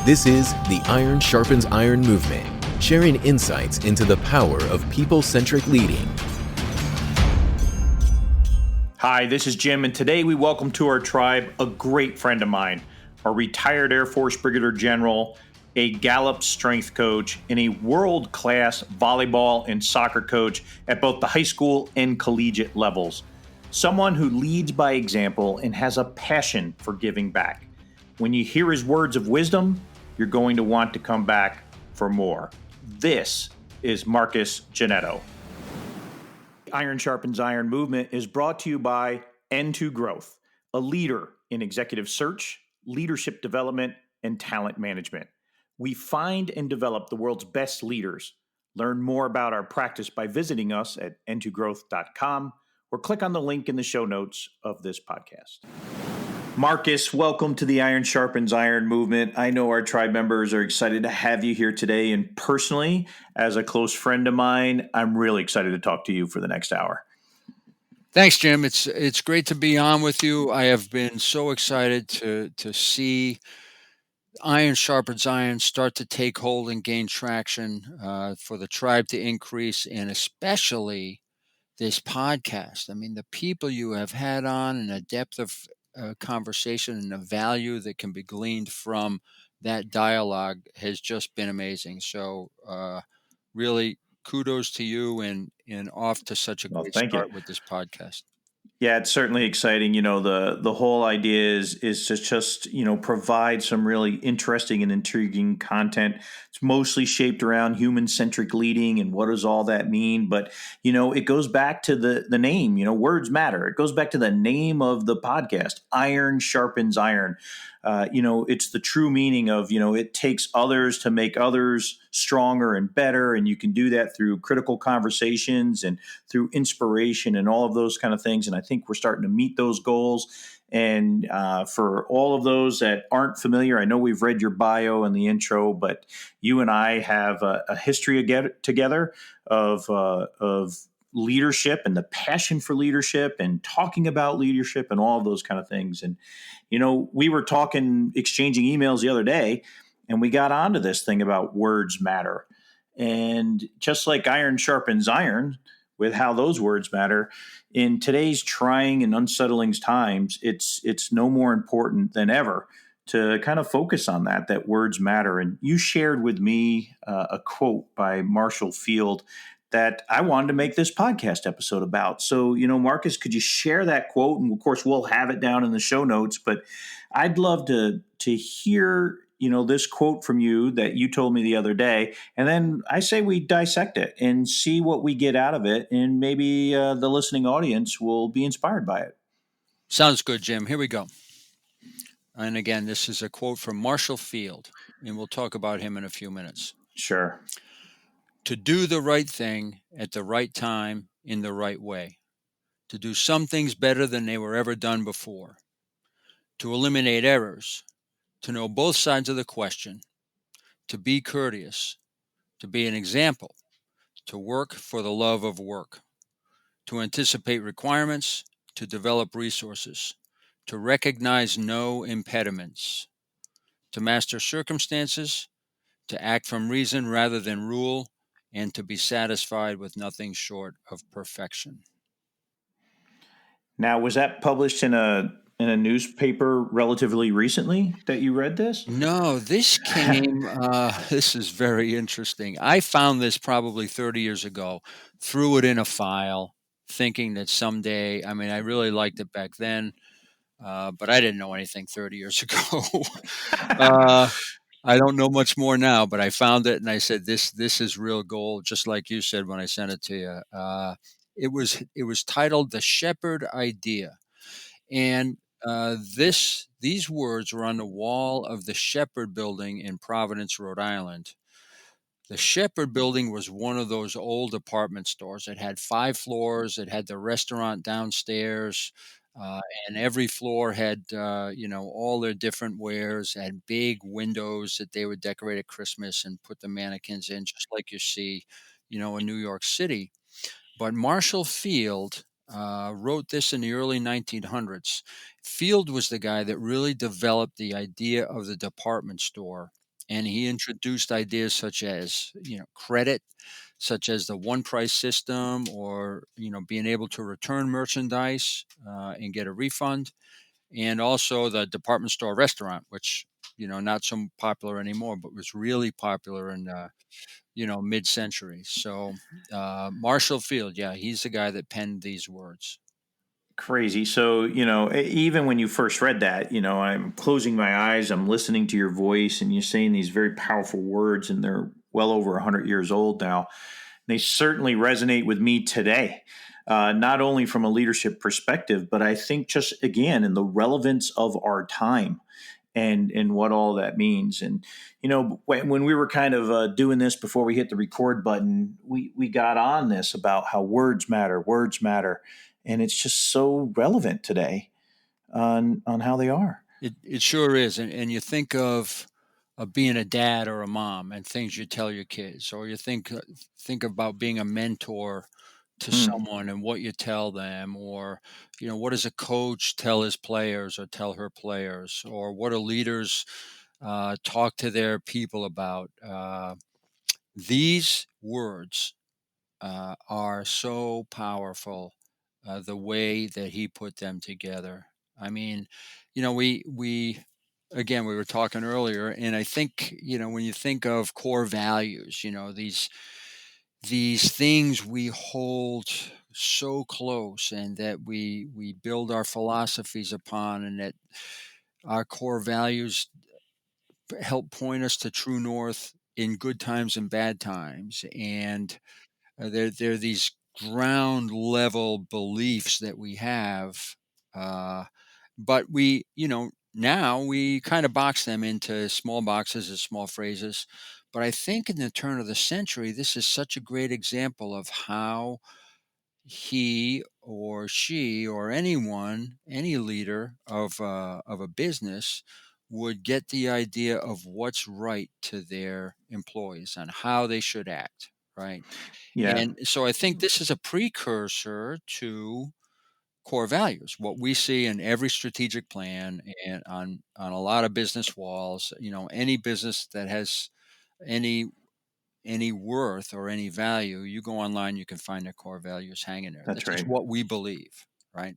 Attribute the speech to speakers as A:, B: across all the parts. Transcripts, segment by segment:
A: This is the Iron Sharpens Iron Movement, sharing insights into the power of people-centric leading.
B: Hi, this is Jim, and today we welcome to our tribe a great friend of mine, a retired Air Force Brigadier General, a Gallup strength coach, and a world-class volleyball and soccer coach at both the high school and collegiate levels. Someone who leads by example and has a passion for giving back. When you hear his words of wisdom, you're going to want to come back for more. This is Marcus Janitto. Iron Sharpens Iron Movement is brought to you by N2 Growth, a leader in executive search, leadership development, and talent management. We find and develop the world's best leaders. Learn more about our practice by visiting us at n2growth.com or click on the link in the show notes of this podcast. Marcus, welcome to the Iron Sharpens Iron Movement. I know our tribe members are excited to have you here today, and personally, as a close friend of mine, I'm really excited to talk to you for the next hour.
C: Thanks, Jim. It's great to be on with you. I have been so excited to see Iron Sharpens Iron start to take hold and gain traction, for the tribe to increase, and especially this podcast. I mean, the people you have had on and the depth of conversation and the value that can be gleaned from that dialogue has just been amazing. So really kudos to you and off to such a great start with this podcast.
B: Yeah, it's certainly exciting. You know, the whole idea is to just, provide some really interesting and intriguing content. It's mostly shaped around human-centric leading and what does all that mean. But, it goes back to the name, words matter. It goes back to the name of the podcast, Iron Sharpens Iron. It's the true meaning of, it takes others to make others stronger and better. And you can do that through critical conversations and through inspiration and all of those kind of things. And I think we're starting to meet those goals. And for all of those that aren't familiar, I know we've read your bio and the intro, but you and I have a history together of leadership and the passion for leadership and talking about leadership and all of those kind of things. And, we were exchanging emails the other day, and we got onto this thing about words matter. And just like iron sharpens iron, with how those words matter, in today's trying and unsettling times, it's no more important than ever to kind of focus on that words matter. And you shared with me a quote by Marshall Field that I wanted to make this podcast episode about. So, Marcus, could you share that quote? And of course, we'll have it down in the show notes, but I'd love to hear, this quote from you that you told me the other day. And then I say we dissect it and see what we get out of it. And maybe the listening audience will be inspired by it.
C: Sounds good, Jim. Here we go. And again, this is a quote from Marshall Field, and we'll talk about him in a few minutes.
B: Sure.
C: To do the right thing at the right time in the right way. To do some things better than they were ever done before. To eliminate errors. To know both sides of the question. To be courteous. To be an example. To work for the love of work. To anticipate requirements. To develop resources. To recognize no impediments. To master circumstances. To act from reason rather than rule. And to be satisfied with nothing short of perfection.
B: Now, was that published in a newspaper relatively recently that you read this?
C: No, this came, this is very interesting. I found this probably 30 years ago, threw it in a file, thinking that someday, I really liked it back then, but I didn't know anything 30 years ago. I don't know much more now, but I found it and I said, this is real gold, just like you said when I sent it to you. It was titled The Shepherd Idea. And these words were on the wall of the Shepherd Building in Providence, Rhode Island. The Shepherd Building was one of those old apartment stores. It had 5 floors. It had the restaurant downstairs. And every floor had, all their different wares, had big windows that they would decorate at Christmas and put the mannequins in, just like you see, in New York City. But Marshall Field wrote this in the early 1900s. Field was the guy that really developed the idea of the department store And he introduced ideas such as, credit, such as the one price system, or, being able to return merchandise and get a refund, and also the department store restaurant, which, not so popular anymore, but was really popular in, mid-century. So Marshall Field, yeah, he's the guy that penned these words.
B: Crazy. So, even when you first read that, I'm closing my eyes, I'm listening to your voice, and you're saying these very powerful words, and they're well over 100 years old now. They certainly resonate with me today, not only from a leadership perspective, but I think just again in the relevance of our time and what all that means. And when we were kind of doing this before we hit the record button, we got on this about how words matter, and it's just so relevant today on how they are.
C: It sure is. And you think of being a dad or a mom and things you tell your kids, or you think about being a mentor to someone and what you tell them, or what does a coach tell his players or tell her players, or what do leaders talk to their people about. These words are so powerful, the way that he put them together. I mean, we again, we were talking earlier, and I think, when you think of core values, these things we hold so close, and that we build our philosophies upon, and that our core values help point us to true north in good times and bad times. And they're these ground level beliefs that we have, uh, but now we kind of box them into small boxes as small phrases. But I think in the turn of the century, this is such a great example of how he or she or anyone, any leader of a business, would get the idea of what's right to their employees and how they should act, right?
B: Yeah,
C: And so I think this is a precursor to core values, what we see in every strategic plan and on a lot of business walls. Any business that has any any worth or any value, you go online, you can find their core values hanging there. This
B: that's
C: is
B: right.
C: what we believe, right?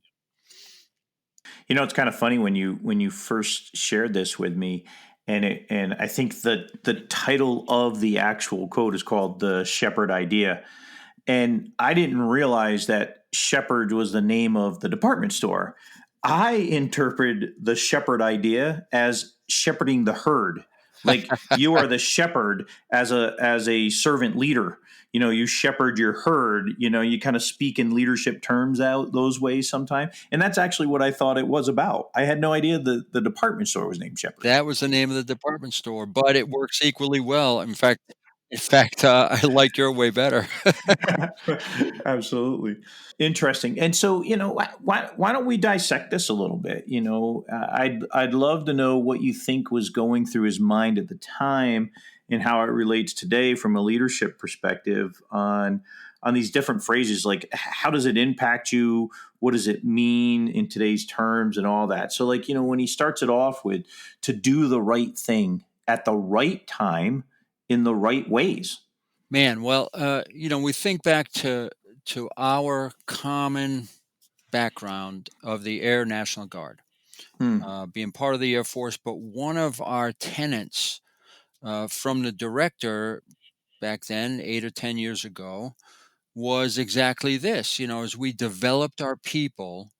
B: It's kind of funny when you first shared this with me, and I think that the title of the actual quote is called the Shepherd Idea, and I didn't realize that Shepherd was the name of the department store. I interpret the Shepherd Idea as shepherding the herd, like you are the shepherd as a servant leader. You shepherd your herd. You kind of speak in leadership terms out those ways sometimes, and that's actually what I thought it was about. I had no idea the department store was named Shepherd.
C: That was the name of the department store, but it works equally well. In fact, I like your way better.
B: Absolutely. Interesting. And so, why don't we dissect this a little bit? I'd love to know what you think was going through his mind at the time and how it relates today from a leadership perspective on these different phrases. Like, how does it impact you? What does it mean in today's terms and all that? So, like, when he starts it off with to do the right thing at the right time in the right ways.
C: Man, well, we think back to our common background of the Air National Guard,
B: Hmm,
C: being part of the Air Force. But one of our tenets from the director back then, 8 or 10 years ago, was exactly this. As we developed our people,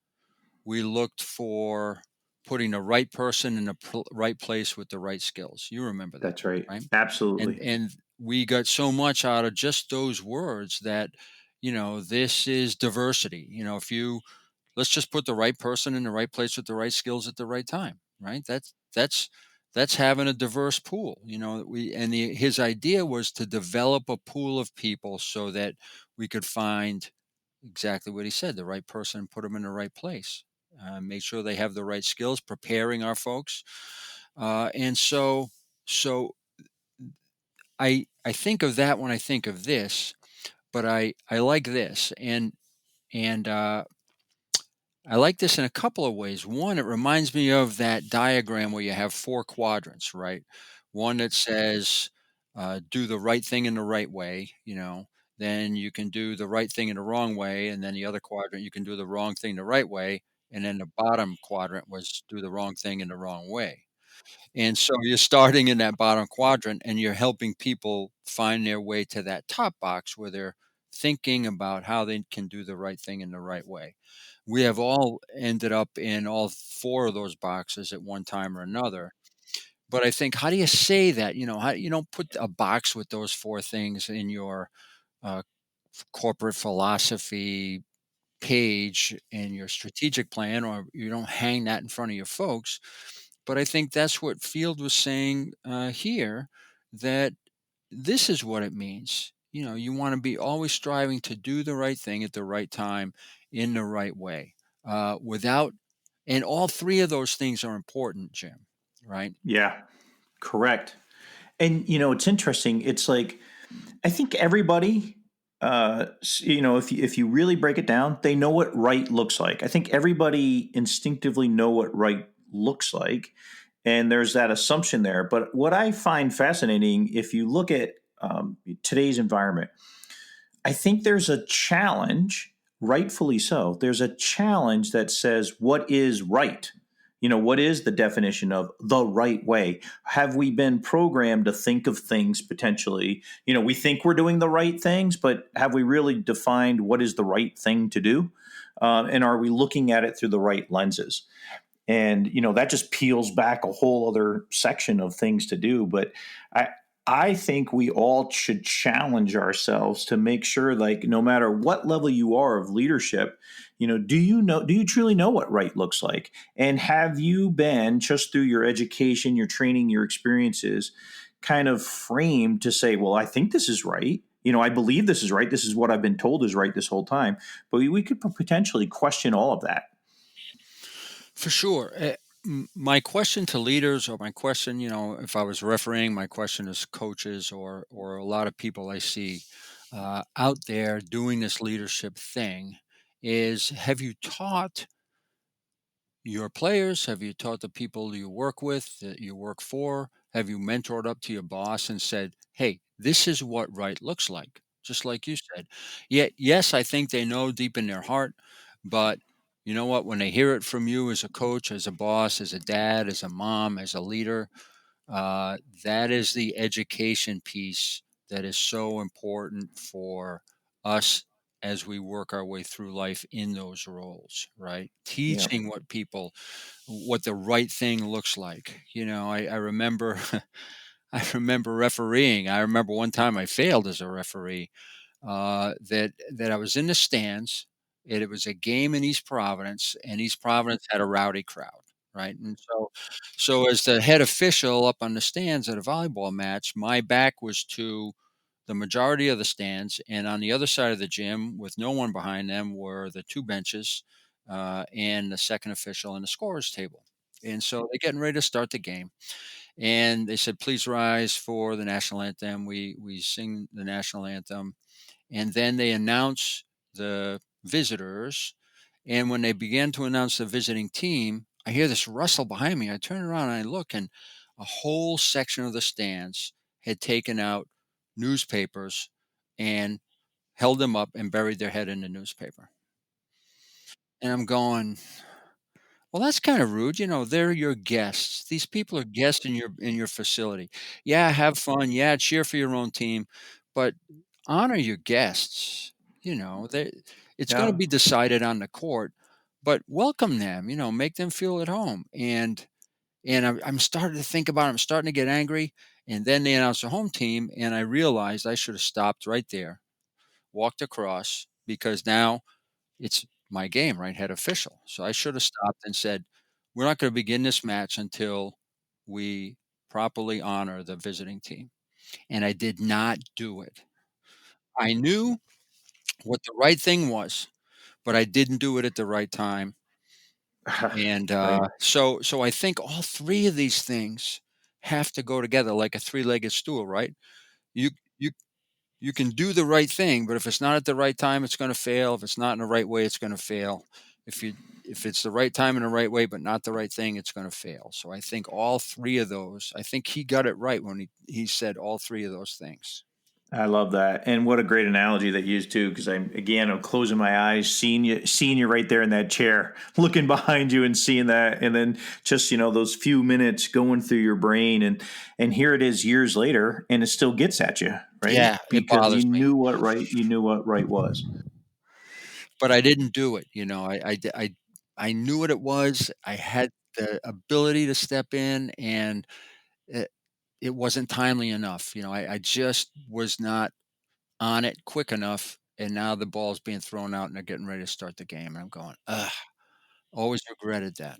C: we looked for putting the right person in the right place with the right skills. You remember that,
B: that's right.
C: right? and
B: Absolutely.
C: and we got so much out of just those words that, this is diversity. If you let's just put the right person in the right place with the right skills at the right time, right? That's having a diverse pool. His idea was to develop a pool of people so that we could find exactly what he said, the right person, put them in the right place, make sure they have the right skills, preparing our folks. And so I think of that when I think of this, but I like this, and I like this in a couple of ways. One, it reminds me of that diagram where you have four quadrants, right? one that says, do the right thing in the right way, then you can do the right thing in the wrong way, and then the other quadrant, you can do the wrong thing the right way, and then the bottom quadrant was do the wrong thing in the wrong way. And so you're starting in that bottom quadrant and you're helping people find their way to that top box where they're thinking about how they can do the right thing in the right way. We have all ended up in all four of those boxes at one time or another. But I think, how do you say that? How you don't put a box with those four things in your uh, corporate philosophy page and your strategic plan, or you don't hang that in front of your folks. But I think that's what Field was saying here, that this is what it means. You want to be always striving to do the right thing at the right time in the right way, without, and all three of those things are important, Jim, right?
B: Yeah, correct. And it's interesting. It's like I think everybody, if you really break it down, they know what right looks like. I think everybody instinctively know what right looks like, and there's that assumption there. But what I find fascinating, if you look at today's environment, I think there's a challenge, rightfully so. There's a challenge that says, what is right? What is the definition of the right way? Have we been programmed to think of things potentially? We think we're doing the right things, but have we really defined what is the right thing to do? And are we looking at it through the right lenses? And that just peels back a whole other section of things to do. But I think we all should challenge ourselves to make sure, like, no matter what level you are of leadership, do you truly know what right looks like? And have you been, just through your education, your training, your experiences, kind of framed to say, well, I think this is right. I believe this is right. This is what I've been told is right this whole time. But we could potentially question all of that.
C: For sure. My question to leaders, or my question, if I was refereeing, my question is coaches, or a lot of people I see out there doing this leadership thing, is, have you taught your players? Have you taught the people you work with, that you work for? Have you mentored up to your boss and said, hey, this is what right looks like? Just like you said. Yet, yes, I think they know deep in their heart, but you know what? When they hear it from you as a coach, as a boss, as a dad, as a mom, as a leader, that is the education piece that is so important for us as we work our way through life in those roles, right?
B: Yeah.
C: Teaching what the right thing looks like. I remember, I remember refereeing. I remember one time I failed as a referee. That I was in the stands. It was a game in East Providence, and East Providence had a rowdy crowd, right? And so as the head official up on the stands at a volleyball match, my back was to the majority of the stands, and on the other side of the gym, with no one behind them, were the two benches and the second official and the scorer's table. And so they're getting ready to start the game, and they said, "Please rise for the national anthem." We sing the national anthem, and then they announce the visitors. And when they began to announce the visiting team, I hear this rustle behind me. I turn around and I look, and a whole section of the stands had taken out newspapers and held them up and buried their head in the newspaper. And I'm going, well, that's kind of rude. They're your guests. These people are guests in your facility. Yeah, have fun. Yeah, cheer for your own team, but honor your guests. They It's going to
B: Yeah.
C: be decided on the court, but welcome them. Make them feel at home. And I'm starting to think about it. I'm starting to get angry. And then they announced the home team, and I realized I should have stopped right there, walked across, because now it's my game, right? Head official. So I should have stopped and said, we're not going to begin this match until we properly honor the visiting team. And I did not do it. I knew what the right thing was, but I didn't do it at the right time. And
B: Right.
C: so I think all three of these things have to go together like a three-legged stool, right? You you you can do the right thing, but if it's not at the right time, it's going to fail. If it's not in the right way, it's going to fail. If it's the right time and the right way, but not the right thing, it's going to fail. So I think all three of those, I think he got it right when he said all three of those things.
B: I love that, and what a great analogy that you used too. Because I'm closing my eyes, seeing you right there in that chair, looking behind you and seeing that, and then just those few minutes going through your brain, and here it is years later, and it still gets at you, right?
C: Yeah, it
B: Because
C: bothers me,
B: you knew what right was.
C: but I didn't do it. I knew what it was. I had the ability to step in, and it wasn't timely enough. I just was not on it quick enough. And now the ball's being thrown out and they're getting ready to start the game. And I'm going, ugh, always regretted that.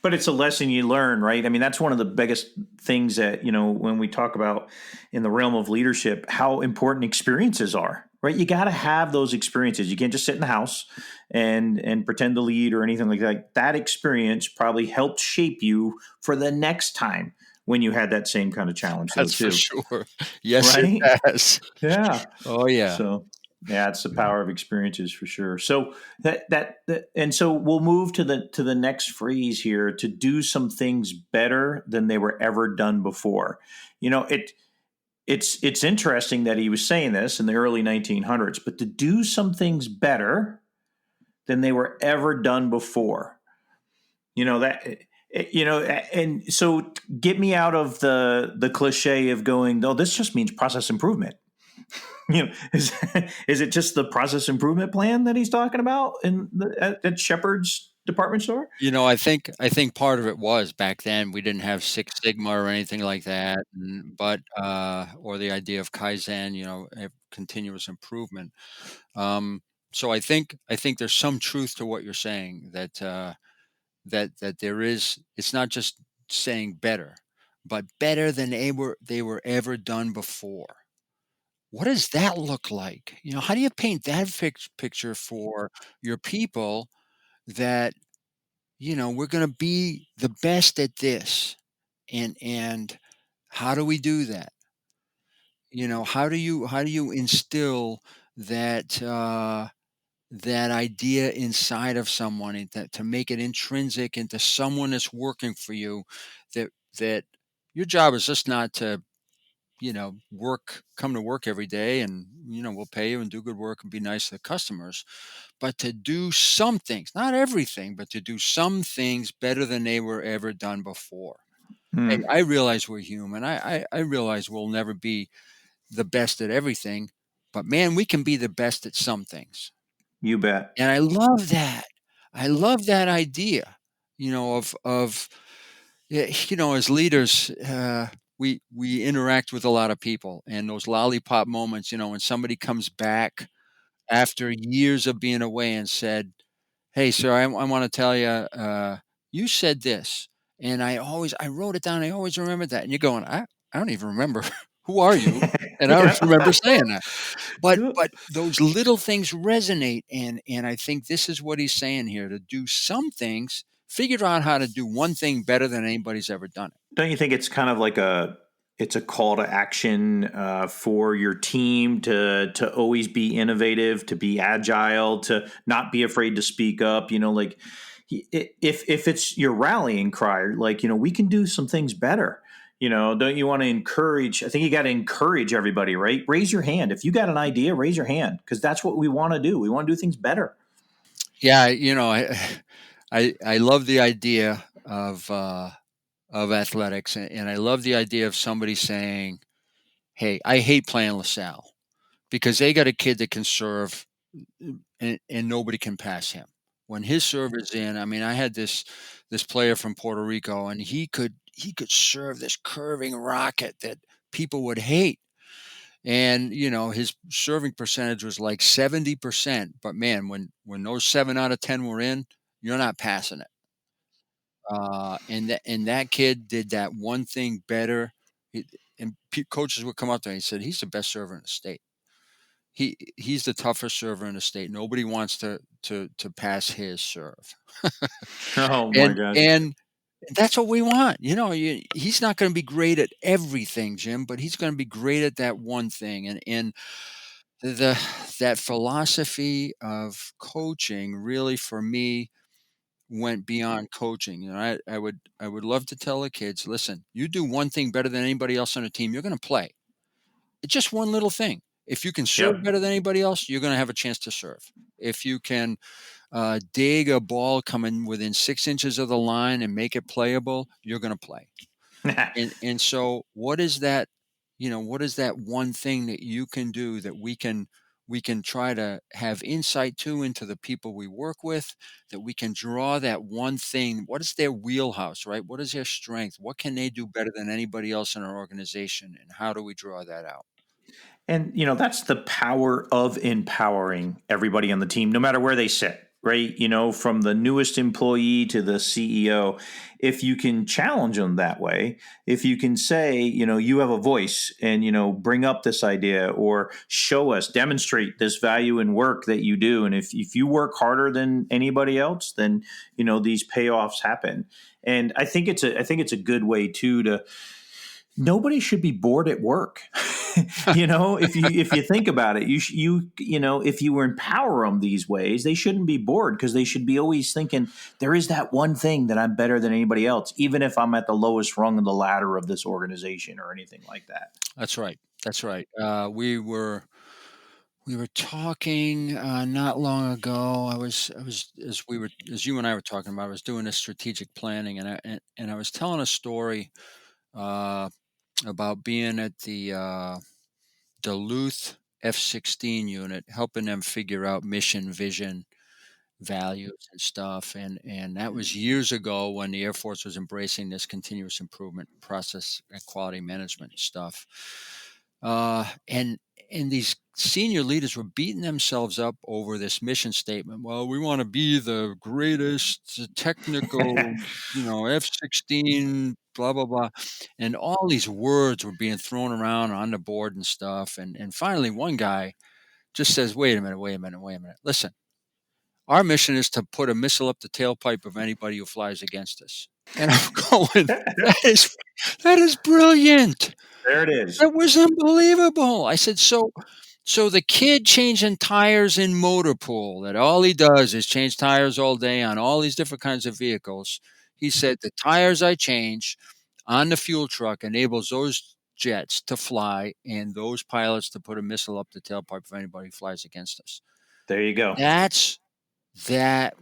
B: But it's a lesson you learn, right? I mean, that's one of the biggest things that, when we talk about in the realm of leadership, how important experiences are, right? You got to have those experiences. You can't just sit in the house and pretend to lead or anything like that. That experience probably helped shape you for the next time when you had that same kind of challenge, though,
C: That's for
B: too.
C: sure. Yes,
B: Right?
C: it has.
B: Yeah.
C: Oh, yeah.
B: So yeah, it's the power of experiences for sure. So and so we'll move to the next phrase here: to do some things better than they were ever done before. It's interesting that he was saying this in the early 1900s, but to do some things better than they were ever done before. And so get me out of the cliche of going, oh, this just means process improvement. Is it just the process improvement plan that he's talking about at Shepherd's department store?
C: I think part of it was back then we didn't have Six Sigma or anything like that, but or the idea of Kaizen, continuous improvement. So I think there's some truth to what you're saying, that there is. It's not just saying better, but better than they were ever done before. What does that look like? How do you paint that picture for your people that, we're going to be the best at this? And how do we do that? How do you instill that, that idea inside of someone, and to make it intrinsic into someone that's working for you, that that your job is just not to come to work every day and, we'll pay you and do good work and be nice to the customers, but to do some things, not everything, but to do some things better than they were ever done before. Hey,
B: Hmm,
C: I realize we're human. I realize we'll never be the best at everything, but man, we can be the best at some things.
B: you bet.
C: And I love that. I love that idea, of yeah, as leaders, we interact with a lot of people, and those lollipop moments, when somebody comes back after years of being away and said, "Hey, sir, I want to tell you, you said this," and I wrote it down. I always remember that. And you're going, I don't even remember who are you, and I don't
B: Yeah.
C: remember saying that. But those little things resonate, and I think this is what he's saying here: to do some things, figure out how to do one thing better than anybody's ever done it.
B: Don't you think it's kind of like it's a call to action for your team to always be innovative, to be agile, to not be afraid to speak up? Like if it's your rallying cry, like we can do some things better. Don't you want to encourage? I think you got to encourage everybody, right? Raise your hand if you got an idea. Raise your hand, because that's what we want to do. We want to do things better.
C: Yeah, I love the idea of athletics, and I love the idea of somebody saying, "Hey, I hate playing LaSalle because they got a kid that can serve, and nobody can pass him. When his serve is in, I mean, I had this player from Puerto Rico, and he could serve this curving rocket that people would hate, and his serving percentage was like 70%. But man, when those 7 out of 10 were in, you're not passing it. And that kid did that one thing better. And coaches would come up to me and said, he's the best server in the state. He's the toughest server in the state. Nobody wants to pass his serve.
B: Oh my
C: and
B: gosh.
C: and that's what we want. He's not going to be great at everything, Jim, but he's going to be great at that one thing. And that philosophy of coaching really for me went beyond coaching. I would love to tell the kids, listen, you do one thing better than anybody else on the team, you're going to play. It's just one little thing. If you can serve
B: Yep.
C: better than anybody else, you're going to have a chance to serve. If you can dig a ball coming within 6 inches of the line and make it playable, you're going to play. And so what is that, what is that one thing that you can do that we can try to have insight to into the people we work with, that we can draw that one thing. What is their wheelhouse, right? What is their strength? What can they do better than anybody else in our organization? And how do we draw that out?
B: And, that's the power of empowering everybody on the team, no matter where they sit, right? From the newest employee to the CEO, if you can challenge them that way, if you can say, you have a voice and, bring up this idea or show us, demonstrate this value in work that you do. And if you work harder than anybody else, then, these payoffs happen. And I think it's a good way too to, nobody should be bored at work. If you think about it, if you empower them these ways, they shouldn't be bored, because they should be always thinking there is that one thing that I'm better than anybody else, even if I'm at the lowest rung of the ladder of this organization or anything like that.
C: That's right. That's right. We were talking not long ago. I was as you and I were talking about. I was doing a strategic planning, and I was telling a story uh, about being at the Duluth F-16 unit, helping them figure out mission, vision, values, and stuff. And that was years ago when the Air Force was embracing this continuous improvement process and quality management stuff. And these senior leaders were beating themselves up over this mission statement. Well, we want to be the greatest technical, F-16, blah blah blah, and all these words were being thrown around on the board and stuff. And finally, one guy just says, "Wait a minute, wait a minute, wait a minute. Listen, our mission is to put a missile up the tailpipe of anybody who flies against us." And I'm going, that is brilliant.
B: There it is.
C: That was unbelievable. I said, so the kid changing tires in motor pool, that all he does is change tires all day on all these different kinds of vehicles. He said, the tires I change on the fuel truck enables those jets to fly and those pilots to put a missile up the tailpipe of anybody who flies against us.
B: There you go.
C: That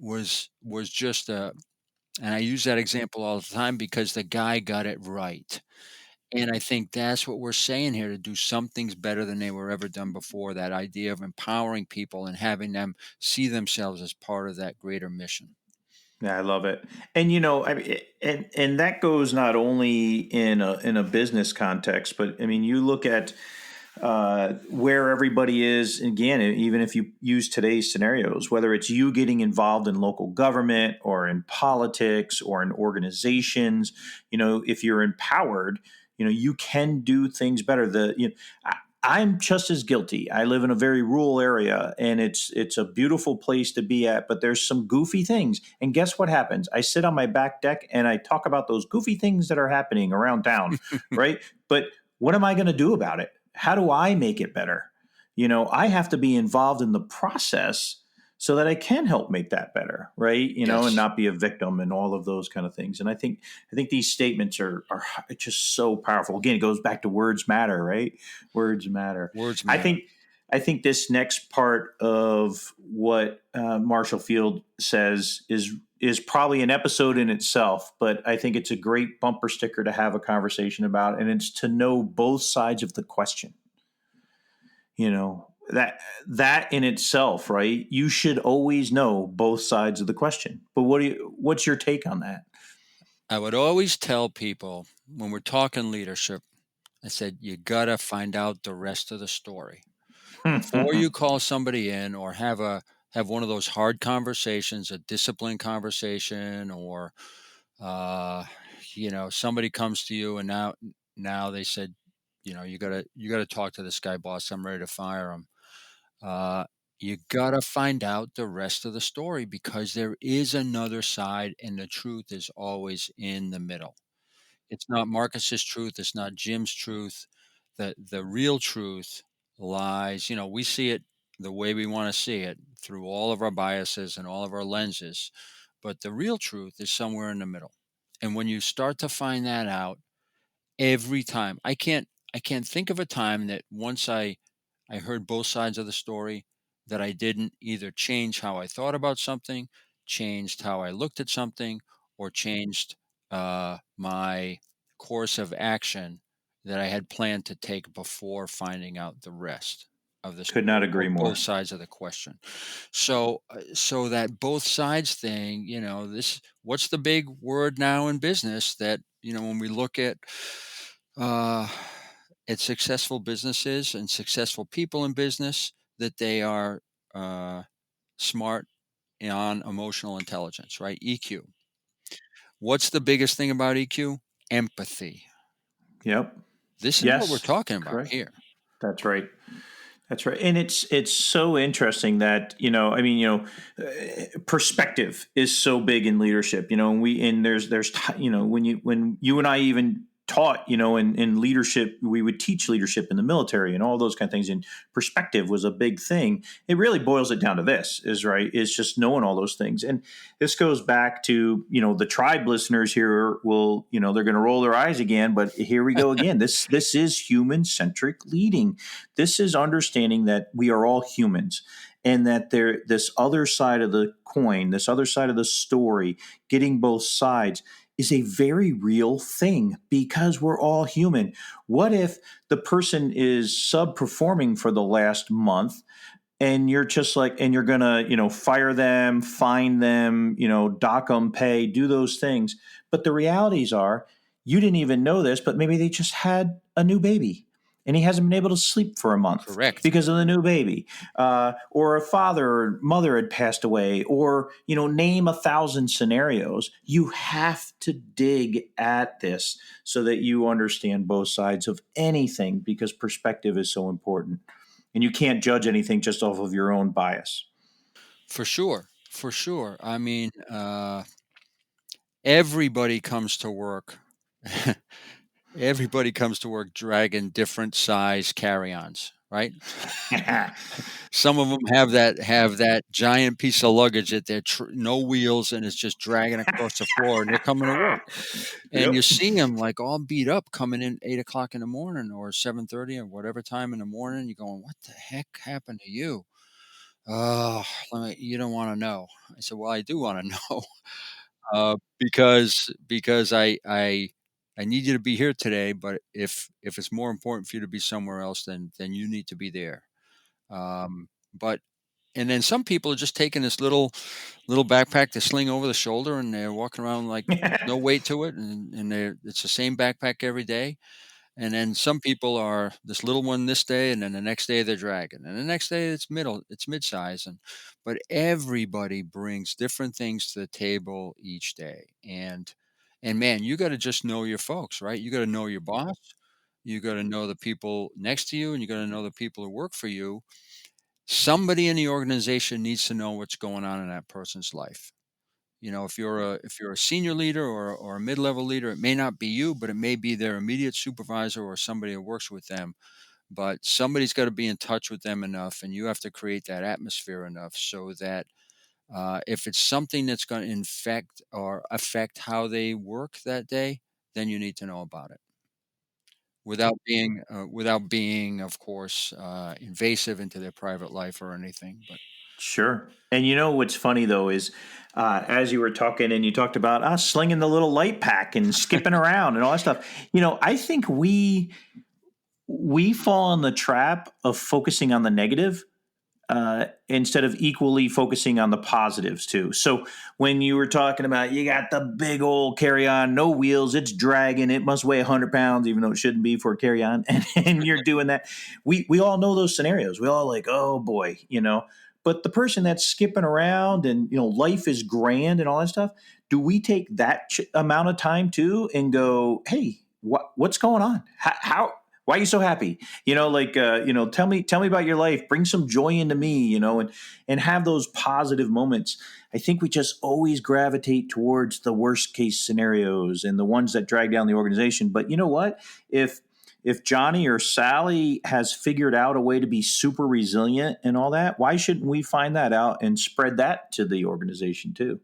C: was just and I use that example all the time because the guy got it right. And I think that's what we're saying here, to do some things better than they were ever done before. That idea of empowering people and having them see themselves as part of that greater mission.
B: Yeah, I love it. And I mean, and that goes not only in a business context, but I mean, you look at where everybody is. Again, even if you use today's scenarios, whether it's you getting involved in local government or in politics or in organizations, if you're empowered, you can do things better. I'm just as guilty. I live in a very rural area, and it's a beautiful place to be at, but there's some goofy things. And guess what happens? I sit on my back deck and I talk about those goofy things that are happening around town, right? But what am I going to do about it? How do I make it better? I have to be involved in the process so that I can help make that better, right? And
C: Yes.
B: not be a victim and all of those kind of things. And I think these statements are just so powerful. Again, it goes back to words matter, right? Words matter.
C: Words
B: I
C: matter.
B: think this next part of what Marshall Field says is probably an episode in itself, but I think it's a great bumper sticker to have a conversation about, and it's to know both sides of the question. That in itself, right? You should always know both sides of the question. But what's your take on that?
C: I would always tell people when we're talking leadership, I said, you got to find out the rest of the story before you call somebody in or have one of those hard conversations, a disciplined conversation, or somebody comes to you and now they said, you gotta talk to this guy, boss. I'm ready to fire him. You gotta find out the rest of the story, because there is another side, and the truth is always in the middle. It's not Marcus's truth. It's not Jim's truth. The real truth lies. We see it the way we want to see it through all of our biases and all of our lenses. But the real truth is somewhere in the middle. And when you start to find that out every time, I can't think of a time that once I heard both sides of the story that I didn't either change how I thought about something, changed how I looked at something, or changed my course of action that I had planned to take before finding out the rest of the
B: Could not
C: story or
B: agree
C: both
B: more.
C: sides of the question. So that both sides thing, this what's the big word now in business that when we look uh, at successful businesses and successful people in business, that they are uh, smart on emotional intelligence, right? EQ. What's the biggest thing about EQ? Empathy.
B: Yep.
C: This is what we're
B: Yes.
C: talking about
B: Correct.
C: here.
B: That's right. That's right, and it's so interesting that perspective is so big in leadership. And when you and I even taught, in leadership, we would teach leadership in the military and all those kind of things. And perspective was a big thing. It really boils it down to this: is just knowing all those things. And this goes back to the tribe listeners here will they're going to roll their eyes again, but here we go again. This is human centric leading. This is understanding that we are all humans and that this other side of the coin, this other side of the story, getting both sides is a very real thing because we're all human. What if the person is subperforming for the last month and you're just and you're going to, fire them, fine them, dock them, pay, do those things. But the realities are you didn't even know this, but maybe they just had a new baby and he hasn't been able to sleep for a month
C: Correct.
B: because of the new baby, or a father or mother had passed away, or name 1,000 scenarios. You have to dig at this so that you understand both sides of anything, because perspective is so important, and you can't judge anything just off of your own bias.
C: For sure. For sure. I mean, everybody comes to work. Everybody comes to work dragging different size carry-ons, right? Some of them have that giant piece of luggage that they're no wheels and it's just dragging across the floor, and they're coming to work. And you
B: Yep.
C: see them like all beat up coming in 8 o'clock in the morning or 7:30 or whatever time in the morning. You're going, what the heck happened to you? Oh, you don't want to know. I said, well, I do want to know. Because I need you to be here today, but if it's more important for you to be somewhere else, then you need to be there. But and then some people are just taking this little backpack to sling over the shoulder, and they're walking around like no weight to it, and it's the same backpack every day. And then some people are this little one this day, and then the next day they're dragging, and the next day it's mid-size, but everybody brings different things to the table each day, and man, you got to just know your folks, right? You got to know your boss, you got to know the people next to you, and you got to know the people who work for you. Somebody in the organization needs to know what's going on in that person's life. If you're a senior leader or a mid-level leader, it may not be you, but it may be their immediate supervisor or somebody who works with them. But somebody's got to be in touch with them enough, and you have to create that atmosphere enough so that if it's something that's going to infect or affect how they work that day, then you need to know about it without being, of course, invasive into their private life or anything. But
B: Sure. And what's funny though is, as you were talking and you talked about us slinging the little light pack and skipping around and all that stuff, I think we fall in the trap of focusing on the negative, instead of equally focusing on the positives too. So when you were talking about you got the big old carry-on, no wheels, it's dragging, it must weigh 100 pounds, even though it shouldn't be for a carry-on, and you're doing that. We all know those scenarios. We all like, oh boy, But the person that's skipping around and life is grand and all that stuff, do we take that amount of time too and go, hey, what's going on? How why are you so happy? Tell me about your life. Bring some joy into me, and have those positive moments. I think we just always gravitate towards the worst case scenarios and the ones that drag down the organization. But you know what? If if Johnny or Sally has figured out a way to be super resilient and all that, why shouldn't we find that out and spread that to the organization too?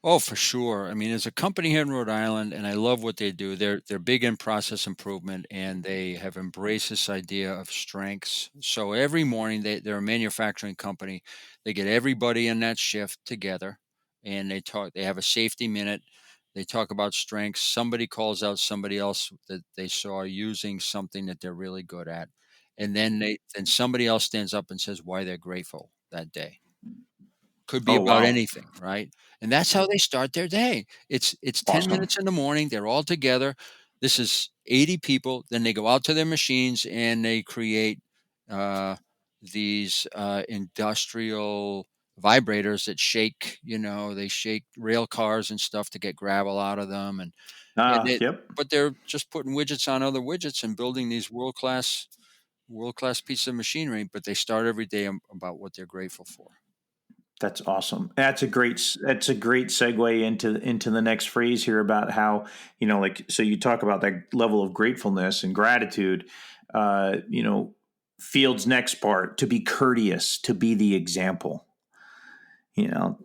C: Oh, for sure. I mean, there's a company here in Rhode Island, and I love what they do. They're big in process improvement, and they have embraced this idea of strengths. So every morning, they're a manufacturing company. They get everybody in that shift together, and they talk. They have a safety minute. They talk about strengths. Somebody calls out somebody else that they saw using something that they're really good at, and then somebody else stands up and says why they're grateful that day. Could be
B: Oh,
C: about
B: wow.
C: anything, right? And that's how they start their day. It's 10
B: Awesome.
C: minutes in the morning, they're all together. This is 80 people, then they go out to their machines and they create, these, industrial vibrators that shake, they shake rail cars and stuff to get gravel out of them, and it
B: Yep.
C: but they're just putting widgets on other widgets and building these world-class pieces of machinery, but they start every day about what they're grateful for.
B: That's awesome. That's a great segue into the next phrase here about how, like, so you talk about that level of gratefulness and gratitude. Field's next part, to be courteous, to be the example.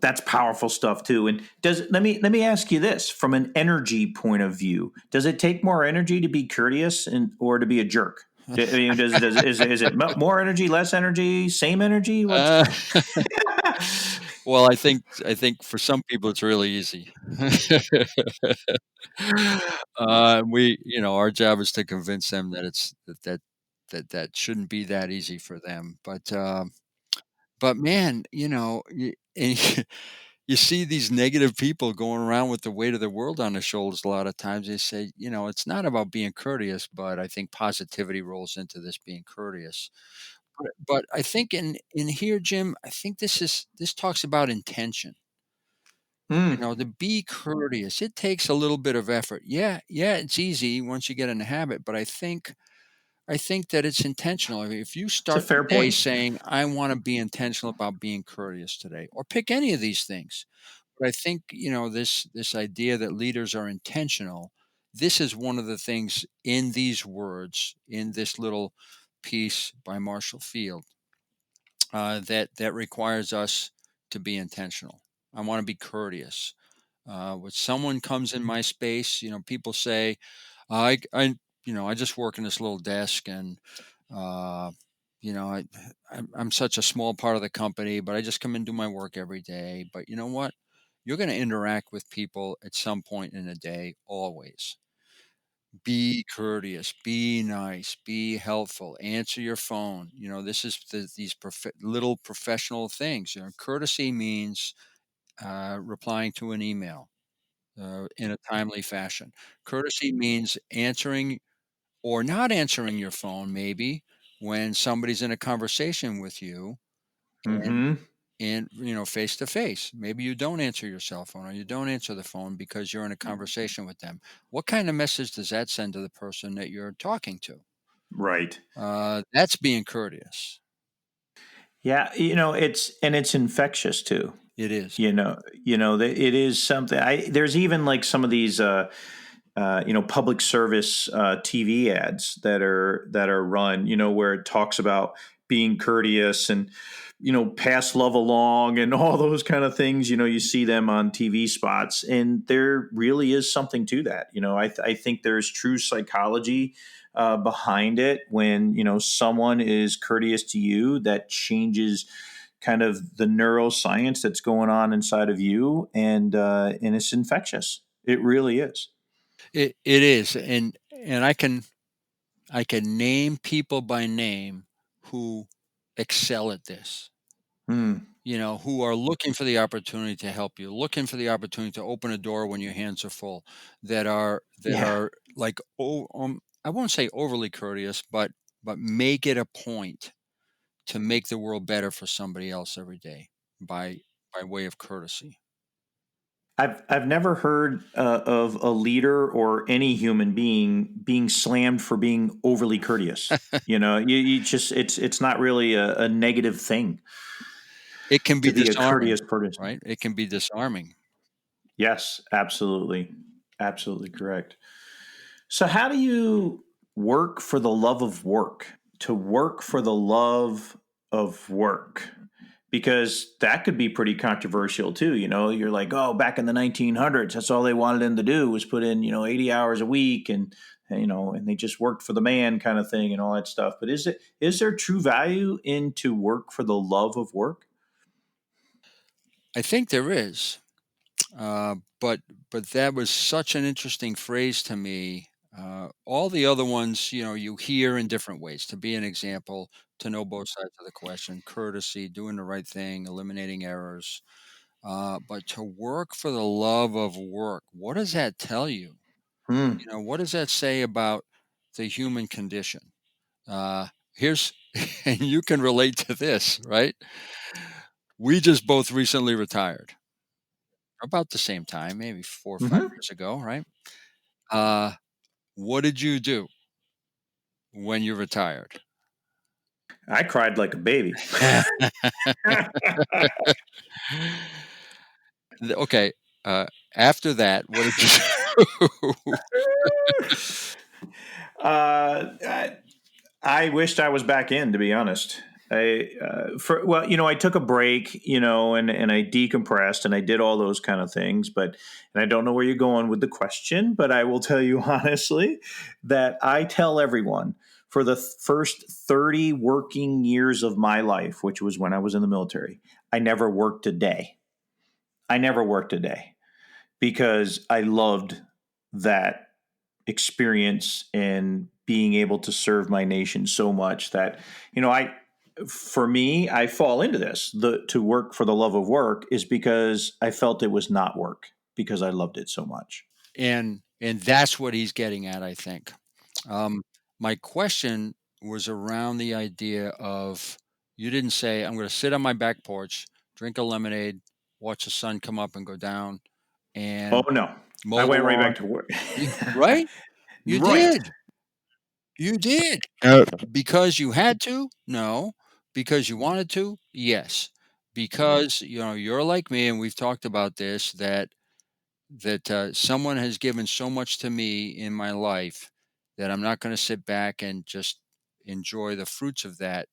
B: That's powerful stuff too. And let me ask you this, from an energy point of view, does it take more energy to be courteous or to be a jerk? I mean, is it more energy, less energy, same energy? What's
C: Uh, well, I think for some people it's really easy. Our job is to convince them that that shouldn't be that easy for them. But man, and you see these negative people going around with the weight of the world on their shoulders a lot of times. They say, it's not about being courteous, but I think positivity rolls into this being courteous. But I think in here, Jim, I think this talks about intention.
B: mm,
C: To be courteous, it takes a little bit of effort. Yeah, yeah, it's easy once you get in the habit, but I think that it's intentional. I mean, if you
B: it's a
C: start the
B: fair
C: day
B: point.
C: saying, "I want to be intentional about being courteous today," or pick any of these things. But I think, this idea that leaders are intentional, this is one of the things in these words, in this little piece by Marshall Field, that requires us to be intentional. I want to be courteous. When someone comes in my space, people say, I just work in this little desk, and uh, you know, I, I'm such a small part of the company, but I just come and do my work every day. But you know what? You're going to interact with people at some point in the day, always. Be courteous, be nice, be helpful, answer your phone. This is these little professional things. Courtesy means replying to an email in a timely fashion. Courtesy means answering or not answering your phone, maybe when somebody's in a conversation with you, and
B: Mm-hmm.
C: face to face. Maybe you don't answer your cell phone or you don't answer the phone because you're in a conversation with them. What kind of message does that send to the person that you're talking to?
B: Right.
C: That's being courteous.
B: Yeah. It's infectious too.
C: It is.
B: That it is something. There's even like some of these, public service TV ads that are run, where it talks about being courteous and pass love along and all those kind of things. You see them on TV spots, and there really is something to that. I think there's true psychology behind it. When someone is courteous to you, that changes kind of the neuroscience that's going on inside of you, and it's infectious. It really is.
C: It is, and I can name people by name who excel at this.
B: Hmm.
C: Who are looking for the opportunity to help you, looking for the opportunity to open a door when your hands are full, that
B: Yeah.
C: are like, I won't say overly courteous, but make it a point to make the world better for somebody else every day by way of courtesy.
B: I've never heard of a leader or any human being slammed for being overly courteous. You just it's not really a negative thing
C: It can be
B: to be a
C: disarming,
B: courteous person.
C: right? It can be disarming.
B: Yes, absolutely, absolutely correct. So how do you? work for the love of work, to work for the love of work, because that could be pretty controversial too. You're like, oh, back in the 1900s, that's all they wanted them to do was put in, 80 hours a week and they just worked for the man kind of thing and all that stuff. But is there true value in to work for the love of work?
C: I think there is. But that was such an interesting phrase to me. All the other ones, you hear in different ways. To be an example, to know both sides of the question, courtesy, doing the right thing, eliminating errors. But to work for the love of work, what does that tell you?
B: Hmm.
C: What does that say about the human condition? Here's, and you can relate to this, right? We just both recently retired. About the same time, maybe 4 or 5
B: Mm-hmm.
C: years ago, right? Uh, what did you do when you retired?
B: I cried like a baby.
C: Okay, after that, what did you do?
B: I wished I was back in, to be honest. I took a break, and I decompressed and I did all those kind of things. And I don't know where you're going with the question, but I will tell you honestly that I tell everyone for the first 30 working years of my life, which was when I was in the military, I never worked a day. I never worked a day because I loved that experience and being able to serve my nation so much that I fall into this. To work for the love of work is because I felt it was not work because I loved it so much.
C: And that's what he's getting at, I think. My question was around the idea of, you didn't say, I'm going to sit on my back porch, drink a lemonade, watch the sun come up and go down,
B: Oh
C: and
B: no, I
C: mow the
B: went right
C: lawn.
B: back to work.
C: Right? You
B: Right.
C: did. You did. Because you had to? No. Because you wanted to? Yes. Because, you're like me, and we've talked about this, that someone has given so much to me in my life that I'm not going to sit back and just enjoy the fruits of that.